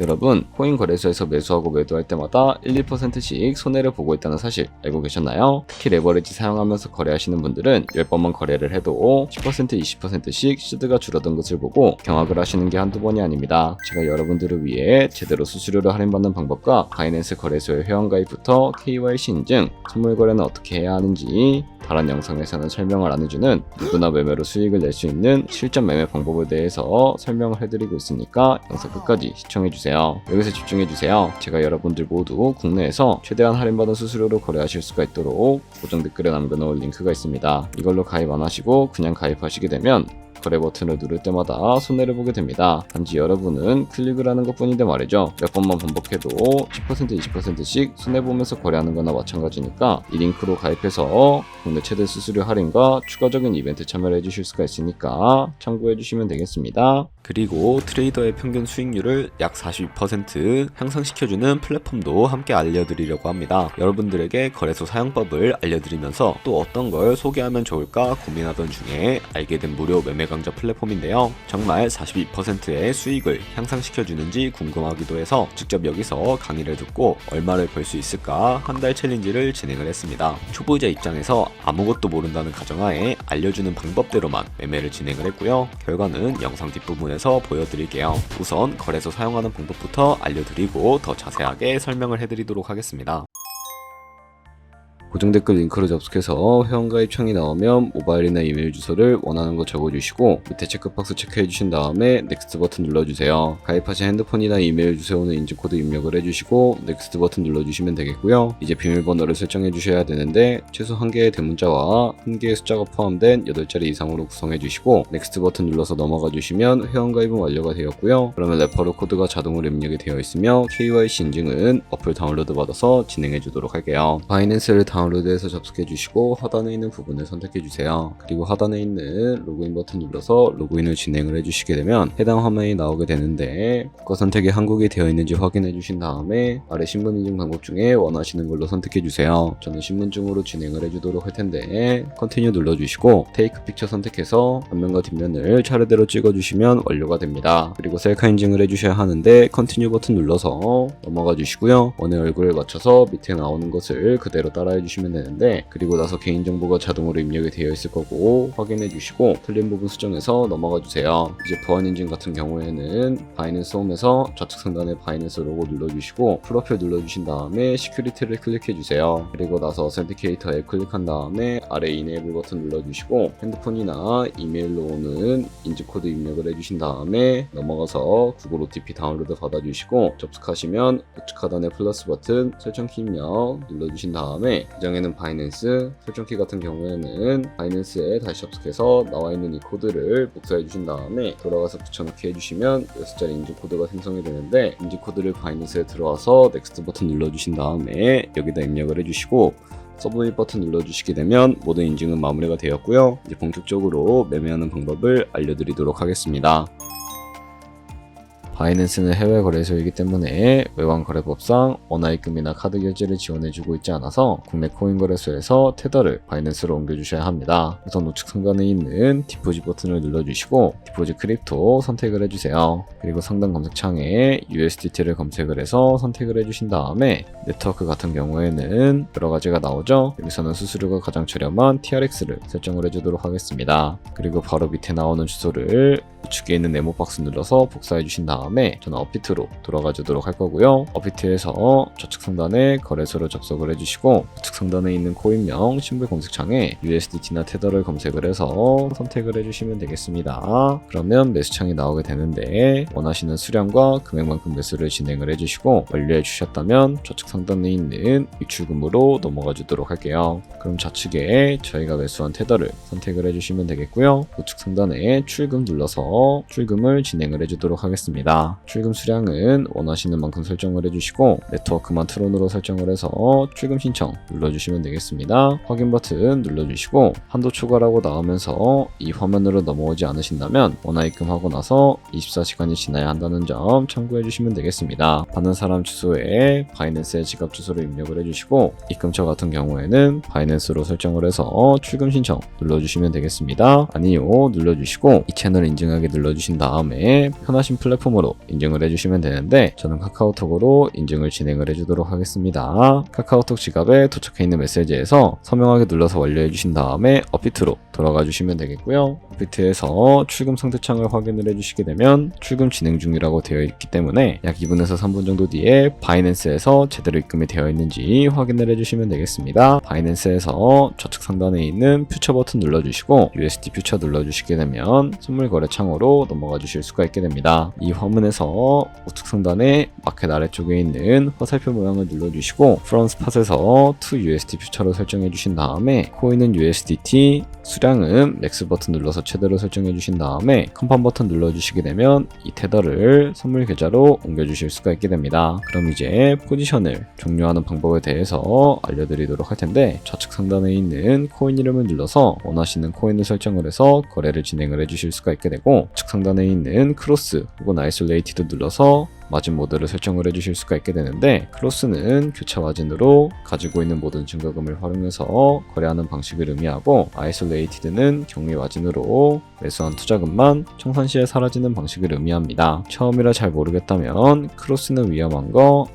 여러분, 코인 거래소에서 매수하고 매도할 때마다 1~2%씩 손해를 보고 있다는 사실 알고 계셨나요? 특히 레버리지 사용하면서 거래하시는 분들은 10번만 거래를 해도 10%, 20%씩 수수료가 줄어든 것을 보고 경악을 하시는 게 한두 번이 아닙니다. 제가 여러분들을 위해 제대로 수수료를 할인받는 방법과 바이낸스 거래소의 회원가입부터 KYC 인증, 선물 거래는 어떻게 해야 하는지 다른 영상에서는 설명을 안 해주는 누구나 매매로 수익을 낼 수 있는 실전 매매 방법에 대해서 설명을 해드리고 있으니까 영상 끝까지 시청해주세요. 여기서 집중해주세요. 제가 여러분들 모두 국내에서 최대한 할인받은 수수료로 거래하실 수가 있도록 고정 댓글에 남겨놓을 링크가 있습니다. 이걸로 가입 안 하시고 그냥 가입하시게 되면 거래 버튼을 누를 때마다 손해를 보게 됩니다. 단지 여러분은 클릭을 하는 것 뿐인데 말이죠. 몇 번만 반복해도 10%, 20%씩 손해보면서 거래하는 거나 마찬가지니까 이 링크로 가입해서 국내 최대 수수료 할인과 추가적인 이벤트 참여를 해주실 수가 있으니까 참고해주시면 되겠습니다. 그리고 트레이더의 평균 수익률을 약 42% 향상시켜주는 플랫폼도 함께 알려드리려고 합니다. 여러분들에게 거래소 사용법을 알려드리면서 또 어떤 걸 소개하면 좋을까 고민하던 중에 알게 된 무료 매매 강좌 플랫폼인데요. 정말 42%의 수익을 향상시켜주는지 궁금하기도 해서 직접 여기서 강의를 듣고 얼마를 벌 수 있을까 한 달 챌린지를 진행을 했습니다. 초보자 입장에서 아무것도 모른다는 가정하에 알려주는 방법대로만 매매를 진행을 했고요. 결과는 영상 뒷부분에서 보여드릴게요. 우선 거래소 사용하는 방법부터 알려드리고 더 자세하게 설명을 해드리도록 하겠습니다. 고정 댓글 링크로 접속해서 회원가입 창이 나오면 모바일이나 이메일 주소를 원하는 거 적어주시고 밑에 체크박스 체크해주신 다음에 넥스트 버튼 눌러주세요. 가입하신 핸드폰이나 이메일 주소에 오는 인증코드 입력을 해주시고 넥스트 버튼 눌러주시면 되겠고요. 이제 비밀번호를 설정해주셔야 되는데 최소 1개의 대문자와 1개의 숫자가 포함된 8자리 이상으로 구성해주시고 넥스트 버튼 눌러서 넘어가 주시면 회원가입은 완료가 되었고요. 그러면 레퍼럴 코드가 자동으로 입력이 되어 있으며 KYC 인증은 어플 다운로드 받아서 진행해주도록 할게요. 바이낸스를 다운로드해서 접속해주시고 하단에 있는 부분을 선택해주세요. 그리고 하단에 있는 로그인 버튼 눌러서 로그인을 진행을 해주시게 되면 해당 화면이 나오게 되는데 국가 선택이 한국이 되어 있는지 확인해주신 다음에 아래 신분 인증 방법 중에 원하시는 걸로 선택해주세요. 저는 신분증으로 진행을 해주도록 할 텐데 컨티뉴 눌러주시고 테이크 픽처 선택해서 앞면과 뒷면을 차례대로 찍어주시면 완료가 됩니다. 그리고 셀카 인증을 해주셔야 하는데 컨티뉴 버튼 눌러서 넘어가 주시고요. 원의 얼굴을 맞춰서 밑에 나오는 것을 그대로 따라해 주시면 되는데 그리고 나서 개인정보가 자동으로 입력이 되어 있을 거고 확인해 주시고 틀린 부분 수정해서 넘어가 주세요. 이제 보안인증 같은 경우에는 바이낸스 홈에서 좌측 상단에 바이낸스 로고 눌러주시고 프로필 눌러주신 다음에 시큐리티를 클릭해 주세요. 그리고 나서 어센티케이터 앱 클릭한 다음에 아래 이네이블 버튼 눌러주시고 핸드폰이나 이메일로 오는 인증코드 입력을 해주신 다음에 넘어가서 구글 OTP 다운로드 받아주시고 접속하시면 우측 하단에 플러스 버튼 설정키 입력 눌러주신 다음에 계정에는 바이낸스, 설정키 같은 경우에는 바이낸스에 다시 접속해서 나와있는 이 코드를 복사해 주신 다음에 돌아가서 붙여넣기 해주시면 6자리 인증코드가 생성이 되는데 인증코드를 바이낸스에 들어와서 넥스트 버튼 눌러주신 다음에 여기다 입력을 해주시고 서브밋 버튼 눌러주시게 되면 모든 인증은 마무리가 되었고요. 이제 본격적으로 매매하는 방법을 알려드리도록 하겠습니다. 바이낸스는 해외 거래소이기 때문에 외환 거래법상 원화입금이나 카드 결제를 지원해주고 있지 않아서 국내 코인 거래소에서 테더를 바이낸스로 옮겨주셔야 합니다. 우선 우측 상단에 있는 디포짓 버튼을 눌러주시고 디포짓 크립토 선택을 해주세요. 그리고 상단 검색창에 USDT를 검색을 해서 선택을 해주신 다음에 네트워크 같은 경우에는 여러 가지가 나오죠. 여기서는 수수료가 가장 저렴한 TRX를 설정을 해주도록 하겠습니다. 그리고 바로 밑에 나오는 주소를 우측에 있는 네모 박스 눌러서 복사해 주신 다음에 저는 업비트로 돌아가 주도록 할 거고요. 업비트에서 좌측 상단에 거래소를 접속을 해주시고 우측 상단에 있는 코인명 심볼 검색창에 USDT나 테더를 검색을 해서 선택을 해주시면 되겠습니다. 그러면 매수창이 나오게 되는데 원하시는 수량과 금액만큼 매수를 진행을 해주시고 완료해 주셨다면 좌측 상단에 있는 입출금으로 넘어가 주도록 할게요. 그럼 좌측에 저희가 매수한 테더를 선택을 해주시면 되겠고요. 우측 상단에 출금 눌러서 출금을 진행을 해주도록 하겠습니다. 출금 수량은 원하시는 만큼 설정을 해주시고 네트워크만 트론으로 설정을 해서 출금 신청 눌러주시면 되겠습니다. 확인 버튼 눌러주시고 한도 초과라고 나오면서 이 화면으로 넘어오지 않으신다면 원화입금하고 나서 24시간이 지나야 한다는 점 참고해 주시면 되겠습니다. 받는 사람 주소에 바이낸스의 지갑 주소를 입력을 해주시고 입금처 같은 경우에는 바이낸스로 설정을 해서 출금 신청 눌러주시면 되겠습니다. 아니요 눌러주시고 이 채널 인증하기 눌러주신 다음에 편하신 플랫폼으로 손실로 인증을 해주시면 되는데 저는 카카오톡으로 인증을 진행을 해주도록 하겠습니다. 카카오톡 지갑에 도착해 있는 메시지에서 서명하게 눌러서 완료해 주신 다음에 업비트로 돌아가 주시면 되겠고요. 업비트에서 출금 상태창을 확인을 해주시게 되면 출금 진행 중이라고 되어 있기 때문에 약 2분에서 3분 정도 뒤에 바이낸스에서 제대로 입금이 되어 있는지 확인을 해주시면 되겠습니다. 바이낸스에서 좌측 상단에 있는 퓨처 버튼 눌러주시고 USD 퓨처 눌러주시게 되면 선물 거래 창으로 넘어가 주실 수가 있게 됩니다. 이 화면에서 우측 상단에 마켓 아래쪽에 있는 화살표 모양을 눌러주시고 From Spot에서 To USD 퓨처로 설정해 주신 다음에 코인은 USDT, 수량은 맥스 버튼 눌러서 최대로 설정해 주신 다음에 컨펌 버튼 눌러주시게 되면 이 테더를 선물 계좌로 옮겨주실 수가 있게 됩니다. 그럼 이제 포지션을 종료하는 방법에 대해서 알려드리도록 할 텐데 좌측 상단에 있는 코인 이름을 눌러서 원하시는 코인을 설정을 해서 거래를 진행을 해주실 수가 있게 되고 우측 상단에 있는 크로스 혹은 아이솔레이티드 눌러서 마진 모드를 설정을 해주실 수가 있게 되는데 크로스는 교차 마진으로 가지고 있는 모든 증거금을 활용해서 거래하는 방식을 의미하고 아이솔레이티드는 경미 마진으로 매수한 투자금만 청산 시에 사라지는 방식을 의미합니다. 처음이라 잘 모르겠다면 크로스는 위험한 거,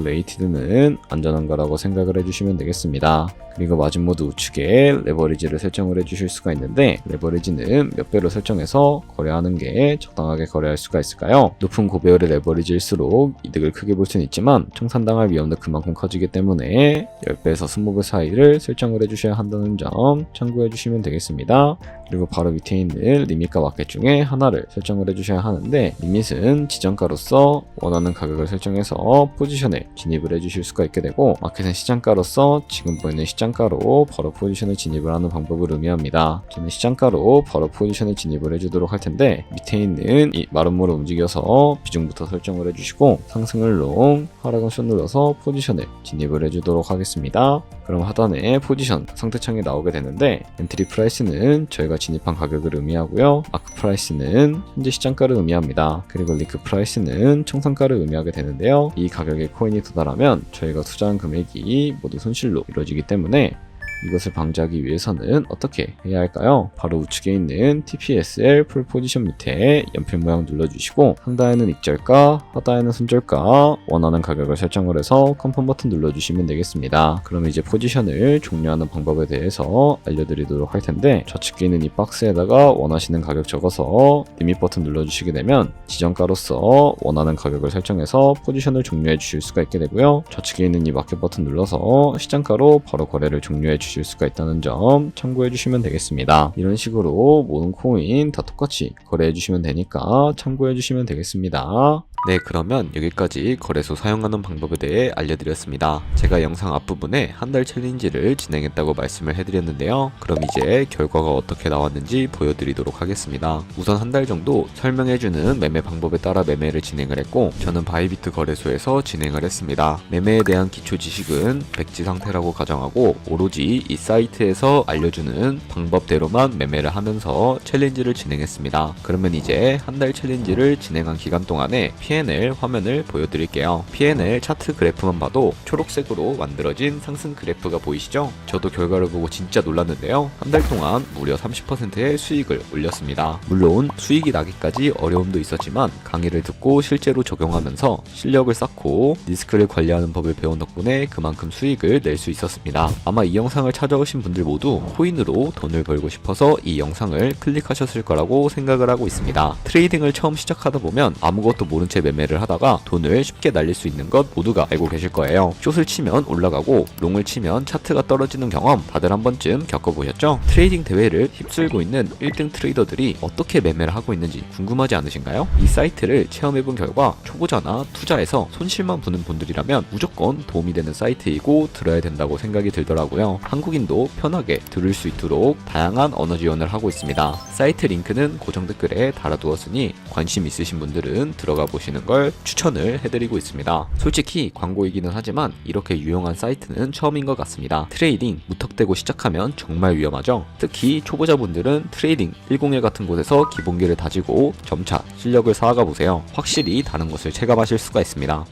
아이솔레이티드는 안전한 거라고 생각을 해주시면 되겠습니다. 그리고 마진 모드 우측에 레버리지를 설정을 해주실 수가 있는데 레버리지는 몇 배로 설정해서 거래하는 게 적당하게 거래할 수가 있을까요? 높은 고배율의 레버리지일수록 이득을 크게 볼 수는 있지만 청산당할 위험도 그만큼 커지기 때문에 10배에서 20배 사이를 설정을 해주셔야 한다는 점 참고해 주시면 되겠습니다. 그리고 바로 밑에 있는 리밋과 마켓 중에 하나를 설정을 해주셔야 하는데 리밋은 지정가로서 원하는 가격을 설정해서 포지션에 진입을 해주실 수가 있게 되고 마켓은 시장가로서 지금 보이는 시장가로 바로 포지션에 진입을 하는 방법을 의미합니다. 저는 시장가로 바로 포지션에 진입을 해주도록 할 텐데 밑에 있는 이 마름모를 움직여서 비중부터 설정을 해주시고 상승을 롱, 하락은 숏 눌러서 포지션에 진입을 해주도록 하겠습니다. 그럼 하단에 포지션 상태창이 나오게 되는데 엔트리 프라이스는 저희가 진입한 가격을 의미하고요. 마크 프라이스는 현재 시장가를 의미합니다. 그리고 리크 프라이스는 청산가를 의미하게 되는데요. 이 가격에 코인이 도달하면 저희가 투자한 금액이 모두 손실로 이루어지기 때문에 이것을 방지하기 위해서는 어떻게 해야 할까요? 바로 우측에 있는 TPSL 풀 포지션 밑에 연필 모양 눌러주시고 상단에는 익절가, 하단에는 손절가 원하는 가격을 설정을 해서 컨펌 버튼 눌러주시면 되겠습니다. 그럼 이제 포지션을 종료하는 방법에 대해서 알려드리도록 할 텐데 좌측에 있는 이 박스에다가 원하시는 가격 적어서 리밋 버튼 눌러주시게 되면 지정가로서 원하는 가격을 설정해서 포지션을 종료해 주실 수가 있게 되고요. 좌측에 있는 이 마켓 버튼 눌러서 시장가로 바로 거래를 종료해 주실 수가 있다는 점 참고해 주시면 되겠습니다. 이런 식으로 모든 코인 다 똑같이 거래해 주시면 되니까 참고해 주시면 되겠습니다. 네, 그러면 여기까지 거래소 사용하는 방법에 대해 알려드렸습니다. 제가 영상 앞부분에 한 달 챌린지를 진행했다고 말씀을 해드렸는데요. 그럼 이제 결과가 어떻게 나왔는지 보여드리도록 하겠습니다. 우선 한 달 정도 설명해주는 매매 방법에 따라 매매를 진행을 했고 저는 바이비트 거래소에서 진행을 했습니다. 매매에 대한 기초 지식은 백지 상태라고 가정하고 오로지 이 사이트에서 알려주는 방법대로만 매매를 하면서 챌린지를 진행했습니다. 그러면 이제 한 달 챌린지를 진행한 기간 동안에 P&L 화면을 보여드릴게요. P&L 차트 그래프만 봐도 초록색으로 만들어진 상승 그래프가 보이시죠? 저도 결과를 보고 진짜 놀랐는데요. 한 달 동안 무려 30%의 수익을 올렸습니다. 물론 수익이 나기까지 어려움도 있었지만 강의를 듣고 실제로 적용하면서 실력을 쌓고 리스크를 관리하는 법을 배운 덕분에 그만큼 수익을 낼 수 있었습니다. 아마 이 영상을 찾아오신 분들 모두 코인으로 돈을 벌고 싶어서 이 영상을 클릭하셨을 거라고 생각을 하고 있습니다. 트레이딩을 처음 시작하다 보면 아무것도 모른 채 매매를 하다가 돈을 쉽게 날릴 수 있는 것 모두가 알고 계실 거예요. 숏을 치면 올라가고 롱을 치면 차트가 떨어지는 경험 다들 한 번쯤 겪어보셨죠? 트레이딩 대회를 휩쓸고 있는 1등 트레이더들이 어떻게 매매를 하고 있는지 궁금하지 않으신가요? 이 사이트를 체험해본 결과 초보자나 투자에서 손실만 보는 분들이라면 무조건 도움이 되는 사이트이고 들어야 된다고 생각이 들더라고요. 한국인도 편하게 들을 수 있도록 다양한 언어 지원을 하고 있습니다. 사이트 링크는 고정 댓글에 달아두었으니 관심 있으신 분들은 들어가 보시는 걸 추천을 해드리고 있습니다. 솔직히 광고이기는 하지만 이렇게 유용한 사이트는 처음인 것 같습니다. 트레이딩 무턱대고 시작하면 정말 위험하죠. 특히 초보자분들은 트레이딩 101 같은 곳에서 기본기를 다지고 점차 실력을 쌓아가 보세요. 확실히 다른 것을 체감하실 수가 있습니다.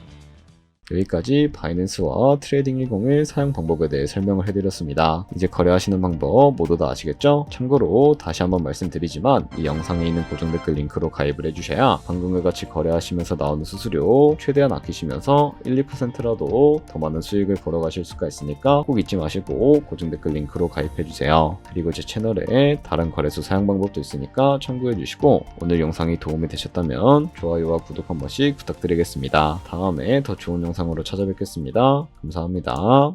여기까지 바이낸스와 트레이딩 101 사용 방법에 대해 설명을 해드렸습니다. 이제 거래하시는 방법 모두 다 아시겠죠? 참고로 다시 한번 말씀드리지만 이 영상에 있는 고정 댓글 링크로 가입을 해주셔야 방금과 같이 거래하시면서 나오는 수수료 최대한 아끼시면서 1, 2%라도 더 많은 수익을 벌어가실 수가 있으니까 꼭 잊지 마시고 고정 댓글 링크로 가입해주세요. 그리고 제 채널에 다른 거래소 사용 방법도 있으니까 참고해주시고 오늘 영상이 도움이 되셨다면 좋아요와 구독 한 번씩 부탁드리겠습니다. 다음에 더 좋은 영상으로 찾아뵙겠습니다. 감사합니다.